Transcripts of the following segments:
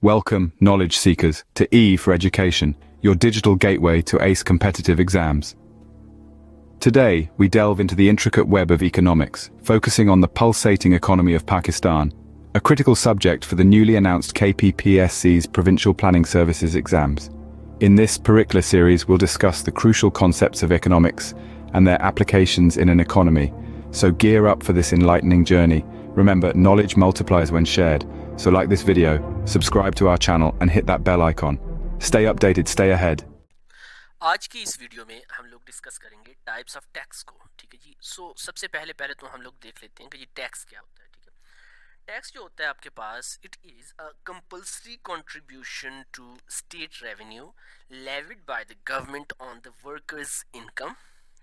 Welcome, knowledge seekers, to E for Education, your digital gateway to ace competitive exams. Today, we delve into the intricate web of economics, focusing on the pulsating economy of Pakistan, a critical subject for the newly announced KPPSC's Provincial Planning Services exams. In this Perikla series, we'll discuss the crucial concepts of economics and their applications in an economy. So gear up for this enlightening journey. Remember, knowledge multiplies when shared. So like this video, subscribe to our channel and hit that bell icon. Stay updated, stay ahead. आज की इस video में हम लोग discuss करेंगे types of tax को। ठीक है जी। सबसे पहले तो हम लोग देख लेते हैं कि ये टैक्स क्या होता है। ठीक है, टैक्स जो होता है आपके पास, it is a compulsory contribution to state revenue levied by the government on the workers income.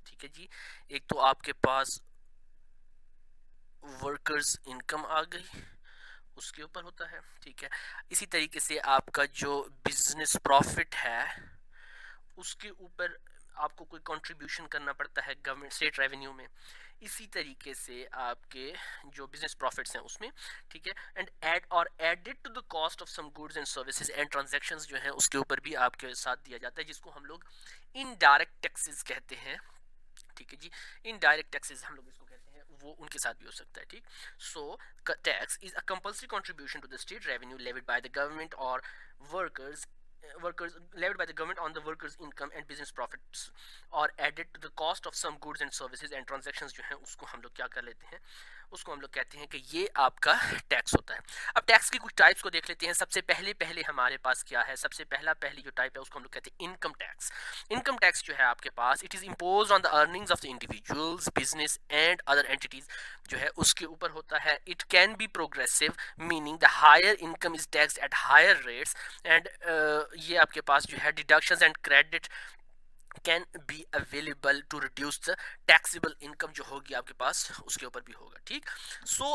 ठीक है जी। एक तो आपके पास वर्कर्स इनकम आ गई, उसके ऊपर होता है। ठीक है, इसी तरीके से आपका जो बिजनेस प्रॉफिट है उसके ऊपर आपको कोई कंट्रीब्यूशन करना पड़ता है गवर्नमेंट स्टेट रेवेन्यू में। इसी तरीके से आपके जो बिजनेस प्रॉफिट्स हैं उसमें, ठीक है, added to the cost of some goods and services and transactions जो है उसके ऊपर भी आपके साथ दिया जाता है, जिसको हम लोग इनडायरेक्ट टैक्सेस कहते हैं। ठीक है जी, इनडायरेक्ट टैक्सेस हम लोग इसको कहते हैं, वो उनके साथ भी हो सकता है। ठीक, so tax is a compulsory contribution to the state revenue levied by the government और workers levied by the government on the workers income and business profits or added to the cost of some goods and services and transactions जो है उसको हम लोग क्या कर लेते हैं, उसको हम लोग कहते हैं कि ये आपका टैक्स होता है। अब टैक्स की कुछ टाइप्स को देख लेते हैं। सबसे पहले हमारे पास क्या है, सबसे पहली जो टाइप है उसको हम लोग कहते हैं इनकम टैक्स। इनकम टैक्स जो है आपके पास, it is imposed on the earnings of the individuals, business and other entities जो है उसके ऊपर होता है। It can be progressive, meaning the higher income is taxed at higher rates and ये आपके पास जो है deductions and credit can be available to reduce the taxable income जो होगी आपके पास उसके ऊपर भी होगा। ठीक,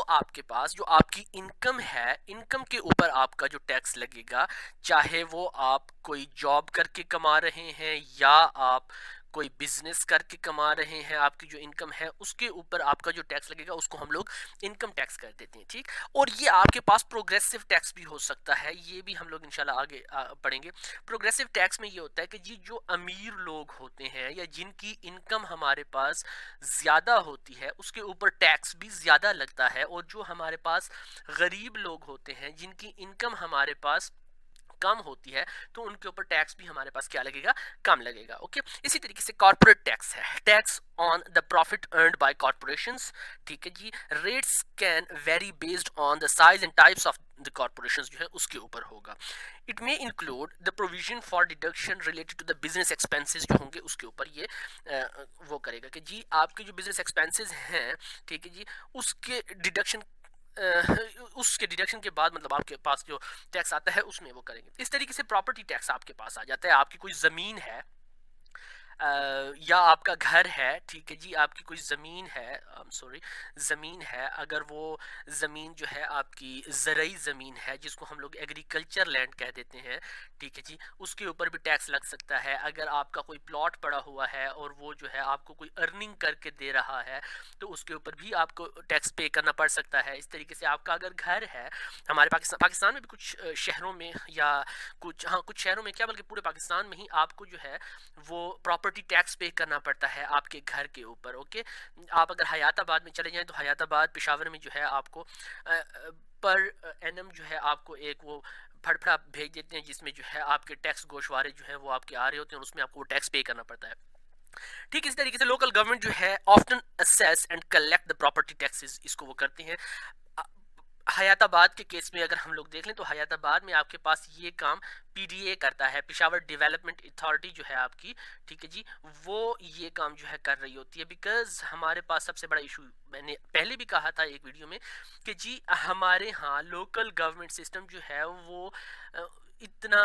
आपके पास जो आपकी इनकम है, इनकम के ऊपर आपका जो टैक्स लगेगा, चाहे वो आप कोई जॉब करके कमा रहे हैं या आप कोई बिजनेस करके कमा रहे हैं, आपकी जो इनकम है उसके ऊपर आपका जो टैक्स लगेगा उसको हम लोग इनकम टैक्स कर देते हैं। ठीक, और ये आपके पास प्रोग्रेसिव टैक्स भी हो सकता है, ये भी हम लोग इंशाल्लाह आगे पढ़ेंगे। प्रोग्रेसिव टैक्स में ये होता है कि जी जो अमीर लोग होते हैं या जिनकी इनकम हमारे पास ज़्यादा होती है उसके ऊपर टैक्स भी ज़्यादा लगता है, और जो हमारे पास गरीब लोग होते हैं जिनकी इनकम हमारे पास कम होती है तो उनके ऊपर टैक्स भी हमारे पास क्या लगेगा, कम लगेगा। ओके, इसी तरीके से कॉर्पोरेट टैक्स है, tax on the profit earned by corporations. ठीक है जी, rates can vary based on the size and types of the corporations जो है उसके ऊपर होगा। It may include the provision for deduction related to the business expenses जो होंगे उसके ऊपर ये वो करेगा कि जी आपके जो बिजनेस एक्सपेंसेस हैं, ठीक है जी, उसके डिडक्शन उसके डिडक्शन के बाद मतलब आपके पास जो टैक्स आता है उसमें वो करेंगे। इस तरीके से प्रॉपर्टी टैक्स आपके पास आ जाता है। आपकी कोई ज़मीन है या आपका घर है, ठीक है जी, आपकी कोई ज़मीन है, ज़मीन है, अगर वो ज़मीन जो है आपकी ज़रई ज़मीन है जिसको हम लोग एग्रीकल्चर लैंड कह देते हैं, ठीक है जी, उसके ऊपर भी टैक्स लग सकता है। अगर आपका कोई प्लॉट पड़ा हुआ है और वो जो है आपको कोई अर्निंग करके दे रहा है तो उसके ऊपर भी आपको टैक्स पे करना पड़ सकता है। इस तरीके से आपका अगर घर है, हमारे पाकिस्तान में भी कुछ शहरों में या कुछ शहरों में क्या बल्कि पूरे पाकिस्तान में ही आपको जो है वो प्रॉपर्टी टैक्स पे करना पड़ता है आपके घर के ऊपर। ओके, आप अगर हयाताबाद में चले जाएं तो हयाताबाद पेशावर में जो है आपको पर एनम जो है आपको एक वो फड़फड़ा भेज देते हैं जिसमें जो है आपके टैक्स गोशवारे जो है वो आपके आ रहे होते हैं और उसमें आपको वो टैक्स पे करना पड़ता है। ठीक, इस तरीके से लोकल गवर्नमेंट जो है often assess and collect the property taxes, इसको वो करते हैं। हयाताबाद के केस में अगर हम लोग देख लें तो हयाताबाद में आपके पास ये काम पीडीए करता है, पेशावर डेवलपमेंट अथॉरिटी जो है आपकी, ठीक है जी, वो ये काम जो है कर रही होती है। बिकॉज हमारे पास सबसे बड़ा इशू, मैंने पहले भी कहा था एक वीडियो में कि जी हमारे यहाँ लोकल गवर्नमेंट सिस्टम जो है वो इतना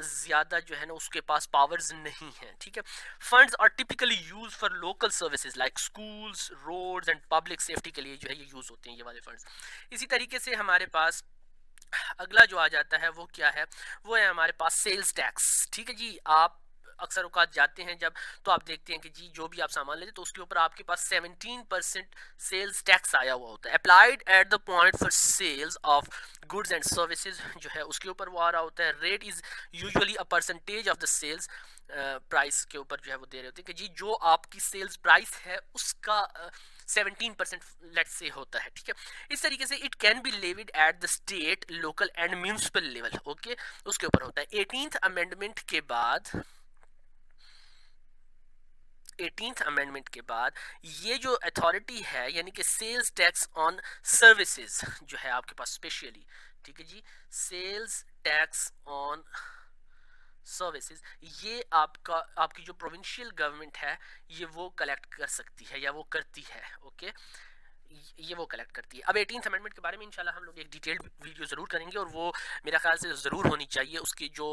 ज़्यादा जो है ना उसके पास पावर्स नहीं है। ठीक है, funds are typically use for local services like schools, roads and public safety के लिए जो है ये यूज़ होते हैं ये वाले फंड्स। इसी तरीके से हमारे पास अगला जो आ जाता है वो क्या है, वो है हमारे पास सेल्स टैक्स। ठीक है जी, आप अक्सर औकात जाते हैं जब, तो आप देखते हैं कि जी जो भी आप सामान लेते तो उसके ऊपर आपके पास 17% सेल्स टैक्स आया हुआ होता है, applied at the point for sales of goods and services जो है उसके ऊपर वो आ रहा होता है। Rate is usually a percentage of the sales price के ऊपर जो है वो दे रहे होते हैं कि जी जो आपकी सेल्स प्राइस है उसका 17% लेट से होता है, ठीक है। इस तरीके से it can be levied at the state, local and municipal level, okay, उसके ऊपर होता है। 18th अमेंडमेंट के बाद 18th अमेंडमेंट के बाद ये जो अथॉरिटी है यानी कि सेल्स टैक्स ऑन सर्विसेज जो है आपके पास स्पेशली, ठीक है जी, सेल्स टैक्स ऑन सर्विसेज, ये आपकी जो प्रोविंशियल गवर्नमेंट है ये वो कलेक्ट कर सकती है या वो करती है, ओके, ये वो कलेक्ट करती है। अब 18th अमेंडमेंट के बारे में इंशाल्लाह हम लोग एक डिटेल्ड वीडियो ज़रूर करेंगे और वो मेरा ख्याल से ज़रूर होनी चाहिए, उसकी जो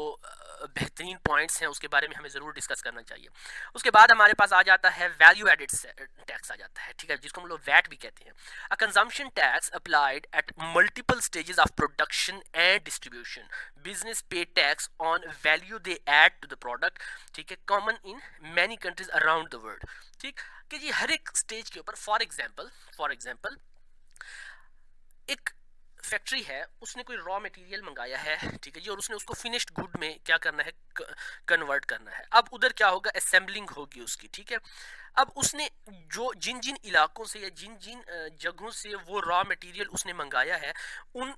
बेहतरीन पॉइंट्स हैं उसके बारे में हमें ज़रूर डिस्कस करना चाहिए। उसके बाद हमारे पास आ जाता है वैल्यू एडेड टैक्स आ जाता है, ठीक है, जिसको हम लोग वैट भी कहते हैं। A consumption tax applied at multiple stages of production and distribution, business pay tax on value they add to the product, ठीक है, common in many countries around the world, ठीक, कि जी हर एक स्टेज के ऊपर फॉर एग्जांपल एक factory है, उसने कोई रॉ मटेरियल मंगाया है, ठीक है जी, और उसने उसको फिनिश्ड गुड में क्या करना है, कन्वर्ट करना है। अब उधर क्या होगा, असेंबलिंग होगी उसकी, ठीक है। अब उसने जो जिन जिन इलाकों से या जिन जिन जगहों से वो रॉ मटेरियल उसने मंगाया है, उन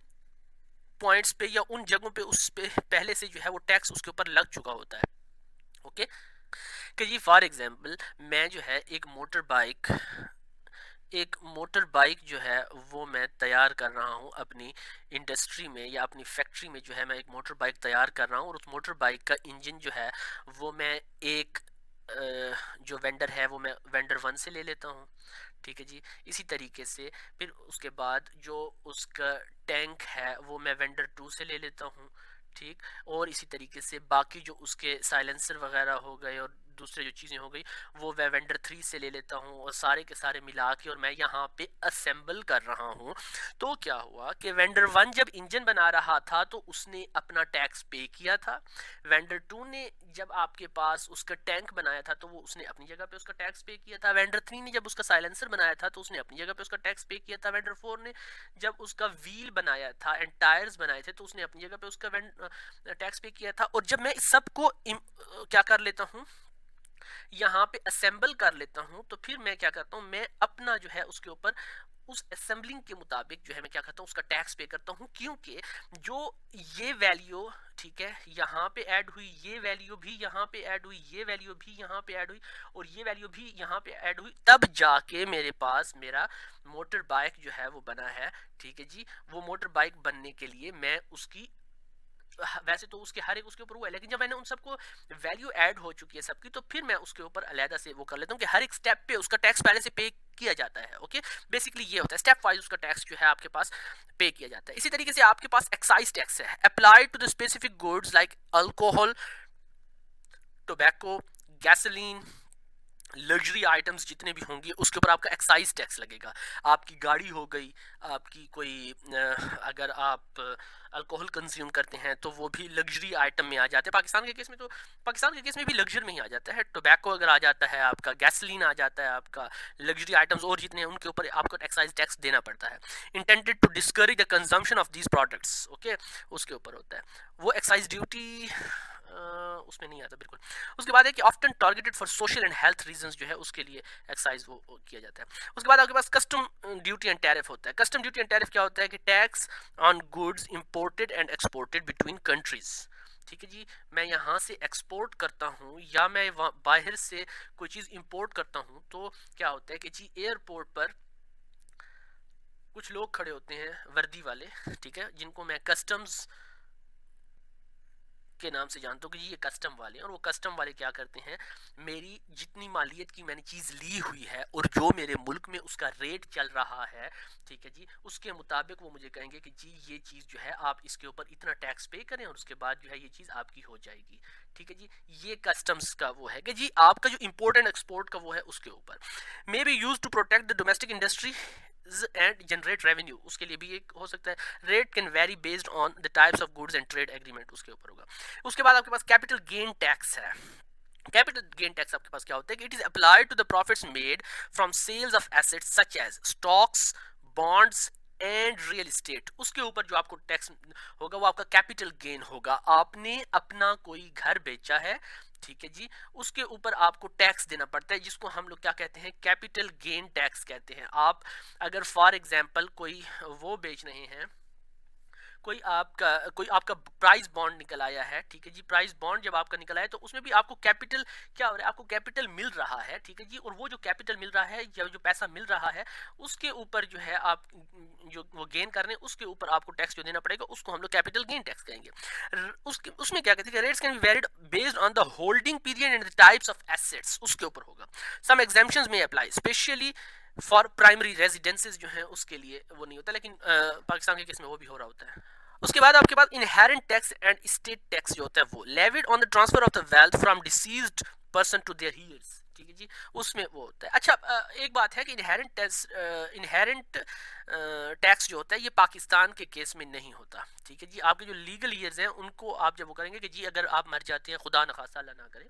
पॉइंट्स पे या उन जगहों पे उस पे पहले से जो है वो टैक्स उसके ऊपर लग चुका होता है, ओके। कि जी फॉर एग्जांपल मैं जो है एक मोटर बाइक जो है वो मैं तैयार कर रहा हूँ अपनी इंडस्ट्री में या अपनी फैक्ट्री में, जो है मैं एक मोटर बाइक तैयार कर रहा हूँ और उस मोटर बाइक का इंजन जो है वो मैं एक जो वेंडर है वो मैं वेंडर 1 से ले लेता हूँ, ठीक है जी। इसी तरीके से फिर उसके बाद जो उसका टैंक है वो मैं वेंडर 2 से ले लेता हूँ, ठीक। और इसी तरीके से बाकी जो उसके साइलेंसर वगैरह हो गए और दूसरे जो चीज़ें हो गई वो मैं वेंडर 3 से ले लेता हूँ और सारे के सारे मिला के और मैं यहाँ पे असेंबल कर रहा हूँ। तो क्या हुआ कि वेंडर 1 जब इंजन बना रहा था तो उसने अपना टैक्स पे किया था, वेंडर 2 ने जब आपके पास उसका टैंक बनाया था तो वो उसने अपनी जगह पे उसका टैक्स पे किया था, वेंडर 3 ने जब उसका साइलेंसर बनाया था तो उसने अपनी जगह पे उसका टैक्स पे किया था, वेंडर 4 ने जब उसका व्हील बनाया था एंड टायर्स बनाए थे तो उसने अपनी जगह पे उसका टैक्स पे किया था। और जब मैं इस सब को क्या कर लेता हूँ, यहाँ पे असेंबल कर लेता हूँ, तो फिर मैं क्या करता हूँ, मैं अपना जो है उसके ऊपर उस असेंबलिंग के मुताबिक जो है मैं क्या करता हूँ उसका टैक्स पे करता हूँ, क्योंकि जो ये वैल्यू, ठीक है, यहाँ पे ऐड हुई, ये वैल्यू भी यहाँ पे ऐड हुई, ये वैल्यू भी यहाँ पे ऐड हुई और ये वैल्यू भी यहाँ पे ऐड हुई, तब जाके मेरे पास मेरा मोटर बाइक जो है वो बना है, ठीक है जी। वो मोटर बाइक बनने के लिए मैं उसकी वैसे तो उसके हर एक उसके ऊपर हुआ है, लेकिन जब मैंने उन सबको वैल्यू ऐड हो चुकी है सबकी, तो फिर मैं उसके ऊपर अलहदा से वो कर लेता हूँ कि हर एक स्टेप पे उसका टैक्स पहले से पे किया जाता है, ओके। बेसिकली ये होता है, स्टेप वाइज उसका टैक्स जो है आपके पास पे किया जाता है। इसी तरीके से आपके पास एक्साइज टैक्स है, applied to the specific goods like alcohol, tobacco, gasoline, luxury items जितने भी होंगे उसके ऊपर आपका एक्साइज टैक्स लगेगा। आपकी गाड़ी हो गई, आपकी कोई अगर आप अल्कोहल कंज्यूम करते हैं तो वो भी लग्जरी आइटम में आ जाते हैं। पाकिस्तान के केस में भी लग्जरी में ही आ जाता है। टोबैको अगर आ जाता है आपका, गैसोलीन आ जाता है आपका, लग्जरी आइटम्स और जितने हैं उनके ऊपर आपको एक्साइज टैक्स देना पड़ता है। Intended to discourage the consumption of these products, okay, उसके ऊपर होता है वो एक्साइज ड्यूटी, उसमें नहीं आता बिल्कुल। उसके बाद है कि often targeted for social and health reasons जो है उसके लिए एक्साइज वो किया जाता है। उसके बाद आपके पास कस्टम ड्यूटी एंड टैरिफ होता है। कस्टम ड्यूटी एंड टैरिफ क्या होता है कि tax on goods imported and exported between countries, ठीक है जी। मैं यहाँ से एक्सपोर्ट करता हूँ या मैं बाहर से कोई चीज़ इंपोर्ट करता हूँ, तो क्या होता है कि जी एयरपोर्ट पर कुछ लोग खड़े होते हैं वर्दी वाले, ठीक है, जिनको मैं कस्टम्स के नाम से जानता हूँ कि ये कस्टम वाले हैं। और वो कस्टम वाले क्या करते हैं, मेरी जितनी मालियत की मैंने चीज़ ली हुई है और जो मेरे मुल्क में उसका रेट चल रहा है, ठीक है जी, उसके मुताबिक वो मुझे कहेंगे कि जी ये चीज़ जो है आप इसके ऊपर इतना टैक्स पे करें और उसके बाद जो है ये चीज़ आपकी हो जाएगी, ठीक है जी। ये कस्टम्स का वो है कि जी आपका जो इम्पोर्ट एंड एक्सपोर्ट का वो है उसके ऊपर। May be use to protect the domestic industry and generate revenue, उसके लिए भी एक हो सकता है। Rate can vary based on the types of goods and trade agreement, उसके ऊपर होगा। उसके बाद आपके पास कैपिटल गेन टैक्स है, कैपिटल गेन टैक्स आपके पास क्या होता है कि it is applied to the profits made from sales of assets such as stocks, bonds and real estate. उसके ऊपर जो आपको टैक्स होगा वो आपका कैपिटल गेन होगा। आपने अपना कोई घर बेचा है, ठीक है जी, उसके ऊपर आपको टैक्स देना पड़ता है, जिसको हम लोग क्या कहते हैं, कैपिटल गेन टैक्स कहते हैं। आप अगर फॉर एग्जांपल कोई वो बेच रहे हैं, कोई आपका प्राइस बॉन्ड निकल आया है, ठीक है जी, प्राइस बॉन्ड जब आपका निकल आया तो उसमें भी आपको कैपिटल क्या हो रहा है, आपको कैपिटल मिल रहा है, ठीक है जी, और वो जो कैपिटल मिल रहा है या जो पैसा मिल रहा है उसके ऊपर जो है आप जो वो गेन कर रहे हैं उसके ऊपर आपको टैक्स जो देना पड़ेगा उसको हम लोग कैपिटल गेन टैक्स कहेंगे। उसके उसमें क्या कहते हैं, rates can be varied based on the holding period and the types of assets, उसके ऊपर होगा। सम एग्जाम्पशंस में apply, specially for primary residences जो है उसके लिए वो नहीं होता, लेकिन पाकिस्तान के केस में वो भी हो रहा होता है। उसके बाद आपके पास inherent tax and state tax जो होता है वो levied on the transfer of the wealth from deceased person to their heirs, ठीक है जी, उसमें वो होता है। अच्छा, एक बात है कि इनहेरेंट टैक्स जो होता है ये पाकिस्तान के केस में नहीं होता, ठीक है जी। आपके जो लीगल ईयर्स हैं उनको आप जब वो करेंगे कि जी अगर आप मर जाते हैं, खुदा न खास्ता अल्लाह ना करे,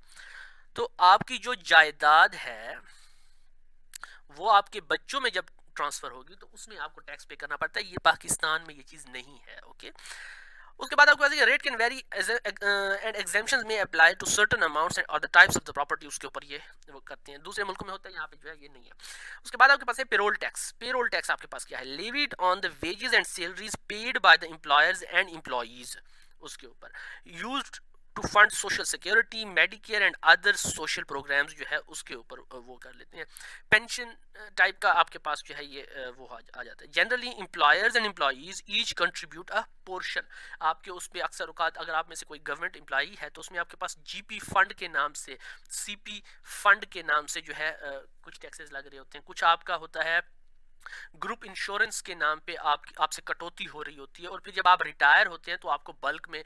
तो आपकी जो जायदाद है वो आपके बच्चों में जब ट्रांसफर होगी तो उसमें आपको टैक्स पे करना पड़ता है। ये पाकिस्तान में ये चीज़ नहीं है, ओके। उसके बाद आपके पास rate can vary and exemptions may apply to certain amounts और the types of the property, उसके ऊपर ये वो करते हैं। दूसरे मुल्कों में होता है, यहाँ पे जो है ये नहीं है। उसके बाद आपके पास है पेरोल टैक्स। पेरोल टैक्स आपके पास क्या है, levied on the wages and salaries paid by the employers and employees, उसके ऊपर used to fund social security, Medicare and other social programs जो है उसके ऊपर वो कर लेते हैं। पेंशन टाइप का आपके पास जो है ये वो आ जाता है। Generally employers and employees each contribute a portion. आपके उस पर अक्सर औकात अगर आप में से कोई गवर्नमेंट एम्प्लॉई है तो उसमें आपके पास जीपी फंड के नाम से, सीपी फंड के नाम से जो है कुछ टैक्सेस लग रहे होते हैं। कुछ आपका होता है ग्रुप इंश्योरेंस के नाम पे आपसे कटौती हो रही होती है, और फिर जब आप रिटायर होते हैं तो आपको बल्क में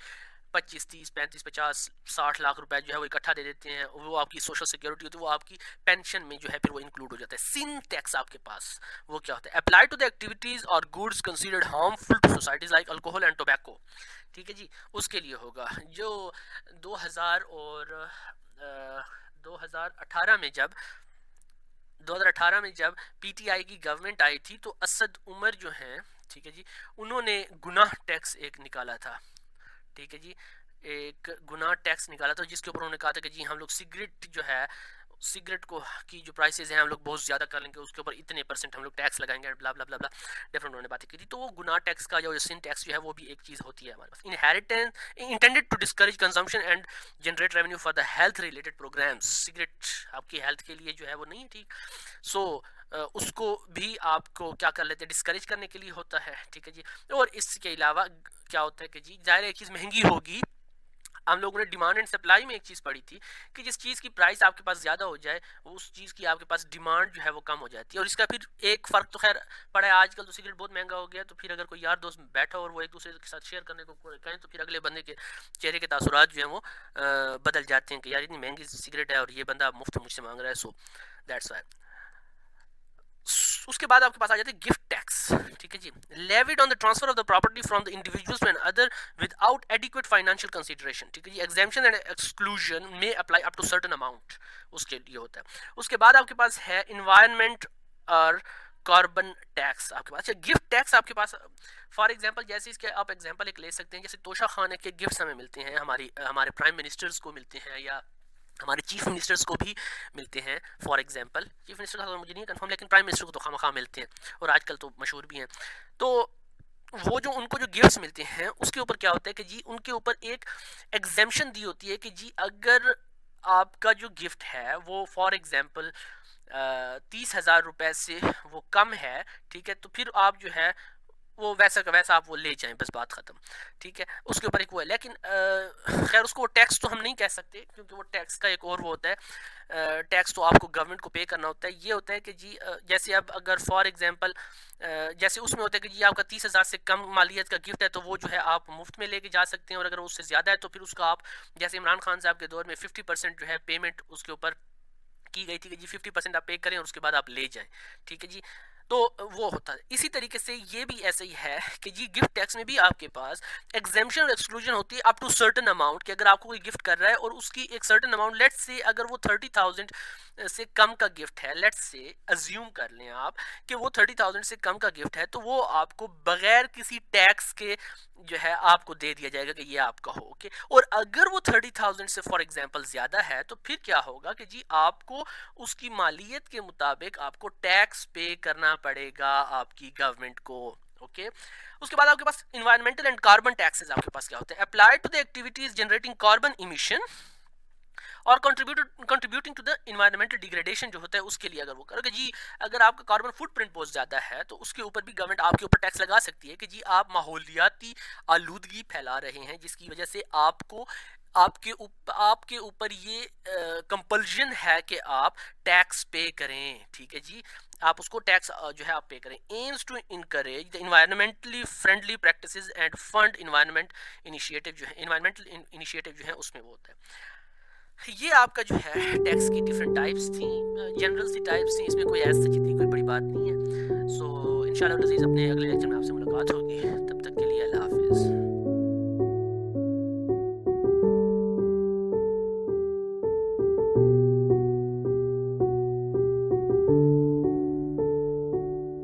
25, 30, 35, 50, 60 लाख रुपए जो है वो इकट्ठा दे देते हैं। वो आपकी सोशल सिक्योरिटी होती है, वो आपकी पेंशन में जो है फिर वो इंक्लूड हो जाता है। सिन टैक्स आपके पास वो क्या होता है, अप्लाई टू द एक्टिविटीज और goods considered harmful to societies like alcohol and tobacco, ठीक है जी, उसके लिए होगा। जो 2000 और 2018 में जब 2018 में जब पीटीआई की गवर्नमेंट आई थी तो असद उमर जो हैं, ठीक है जी, उन्होंने गुनाह टैक्स एक निकाला था, ठीक है जी, एक गुनाह टैक्स निकाला था जिसके ऊपर उन्होंने कहा था कि जी हम लोग सिगरेट जो है, सिगरेट को की जो प्राइसेस हैं हम लोग बहुत ज़्यादा कर लेंगे, उसके ऊपर इतने % हम लोग टैक्स लगाएंगे, ब्ला ब्ला ब्ला ब्ला, डिफरेंट उन्होंने बातें की थी। तो वो गुनाह टैक्स का जो सिन टैक्स जो है वो भी एक चीज़ होती है हमारे पास। Inheritance intended to discourage consumption and generate revenue for the health related programs. Cigarette आपकी हेल्थ के लिए जो है वो नहीं है, ठीक। सो उसको भी आपको क्या कर लेते हैं, डिस्करेज करने के लिए होता है, ठीक है जी। और इसके अलावा क्या होता है कि जी ज़ाहिर एक चीज़ महंगी होगी, हम लोगों ने डिमांड एंड सप्लाई में एक चीज़ पढ़ी थी कि जिस चीज़ की प्राइस आपके पास ज़्यादा हो जाए उस चीज़ की आपके पास डिमांड जो है वो कम हो जाती है। और इसका फिर एक फ़र्क तो खैर पड़ा है, आजकल तो सिगरेट बहुत महंगा हो गया, तो फिर अगर कोई यार दोस्त बैठा और वो एक दूसरे के साथ शेयर करने को कहें तो फिर अगले बंदे के चेहरे के तासुरात जो हैं वो बदल जाते हैं कि यार इतनी महंगी सिगरेट है और ये बंदा मुफ्त मुझसे मांग रहा है, सो दैट्स वाई। उसके बाद आपके पास आ जाते हैं गिफ्ट टैक्स, ठीक है जी, levied on the transfer of the property from the individuals to another without adequate financial consideration, ठीक है जी। Exemption and exclusion may apply up to certain amount, उसके लिए होता है। उसके बाद आपके पास है इन्वायरमेंट और कार्बन टैक्स आपके पास। अच्छा, गिफ्ट टैक्स आपके पास फॉर एग्जांपल जैसे इसके आप एग्जांपल एक ले सकते हैं, जैसे तोशा खाने के गिफ्ट्स हमें मिलते हैं, हमारे प्राइम मिनिस्टर्स को मिलते हैं या हमारे चीफ मिनिस्टर्स को भी मिलते हैं। फॉर एग्जांपल चीफ मिनिस्टर का तो मुझे नहीं कंफर्म, लेकिन प्राइम मिनिस्टर को तो खामखा मिलते हैं और आजकल तो मशहूर भी हैं। तो वो जो उनको जो गिफ्ट्स मिलते हैं उसके ऊपर क्या होता है कि जी उनके ऊपर एक एग्जेम्पशन दी होती है कि जी अगर आपका जो गिफ्ट है वो फॉर एग्जांपल 30,000 रुपए से वो कम है, ठीक है, तो फिर आप जो है वो वैसा का वैसा आप वो ले जाएं, बस बात ख़त्म, ठीक है। उसके ऊपर एक वो है, लेकिन खैर उसको टैक्स तो हम नहीं कह सकते क्योंकि वो टैक्स का एक और वो होता है, टैक्स तो आपको गवर्नमेंट को पे करना होता है। ये होता है कि जी जैसे अब अगर फॉर एग्जांपल जैसे उसमें होता है कि जी आपका 30,000 से कम मालियत का गिफ्ट है तो वो जो है आप मुफ्त में लेके जा सकते हैं, और अगर उससे ज़्यादा है तो फिर उसका आप, जैसे इमरान खान साहब के दौर में 50% जो है पेमेंट उसके ऊपर की गई थी कि जी 50% आप पे करें और उसके बाद आप ले जाएं, ठीक है जी। तो वो होता है। इसी तरीके से ये भी ऐसे ही है कि जी गिफ्ट टैक्स में भी आपके पास एग्जेम्पशन और एक्सक्लूजन होती है अप टू सर्टेन अमाउंट, कि अगर आपको कोई गिफ्ट कर रहा है और उसकी एक सर्टेन अमाउंट, लेट्स से अगर वो 30,000 से कम का गिफ्ट है, लेट्स से अज्यूम कर लें आप कि वो 30,000 से कम का गिफ्ट है, तो वो आपको बगैर किसी टैक्स के जो है आपको दे दिया जाएगा कि ये आपका हो। ओके, और अगर वो 30,000 से फॉर एग्जांपल ज़्यादा है तो फिर क्या होगा कि जी आपको उसकी मालियत के मुताबिक आपको टैक्स पे करना पड़ेगा आपकी गवर्नमेंट को। ओके, उसके बाद आपके पास इन्वायरमेंटल एंड कार्बन टैक्सेस आपके पास क्या होते हैं, applied to the activities generating carbon emission और contributing to the environmental degradation जो होता है उसके लिए अगर वो करोगे जी, अगर आपका कार्बन फुटप्रिंट बहुत ज़्यादा है तो उसके ऊपर भी गवर्नमेंट आपके ऊपर टैक्स लगा सकती है कि जी आप माहौलियाती आलूदगी फैला रहे हैं, जिसकी वजह से आपको आपके ऊपर ये कंपल्शन है कि आप टैक्स पे करें। ठीक है जी, आप उसको टैक्स जो है आप पे करें। Aims to encourage the environmentally friendly practices and fund environment initiative जो है, इन्वायरमेंटल इनिशिएटिव जो है उसमें वो होता है। ये आपका जो है टैक्स की डिफरेंट टाइप्स थी, जनरल सी टाइप्स थी, इसमें कोई ऐसा जितनी कोई बड़ी बात नहीं है। सो इंशाल्लाह अजीज़ अपने अगले लेक्चर में आपसे मुलाकात होगी, तब तक के लिए अल्लाह हाफिज़।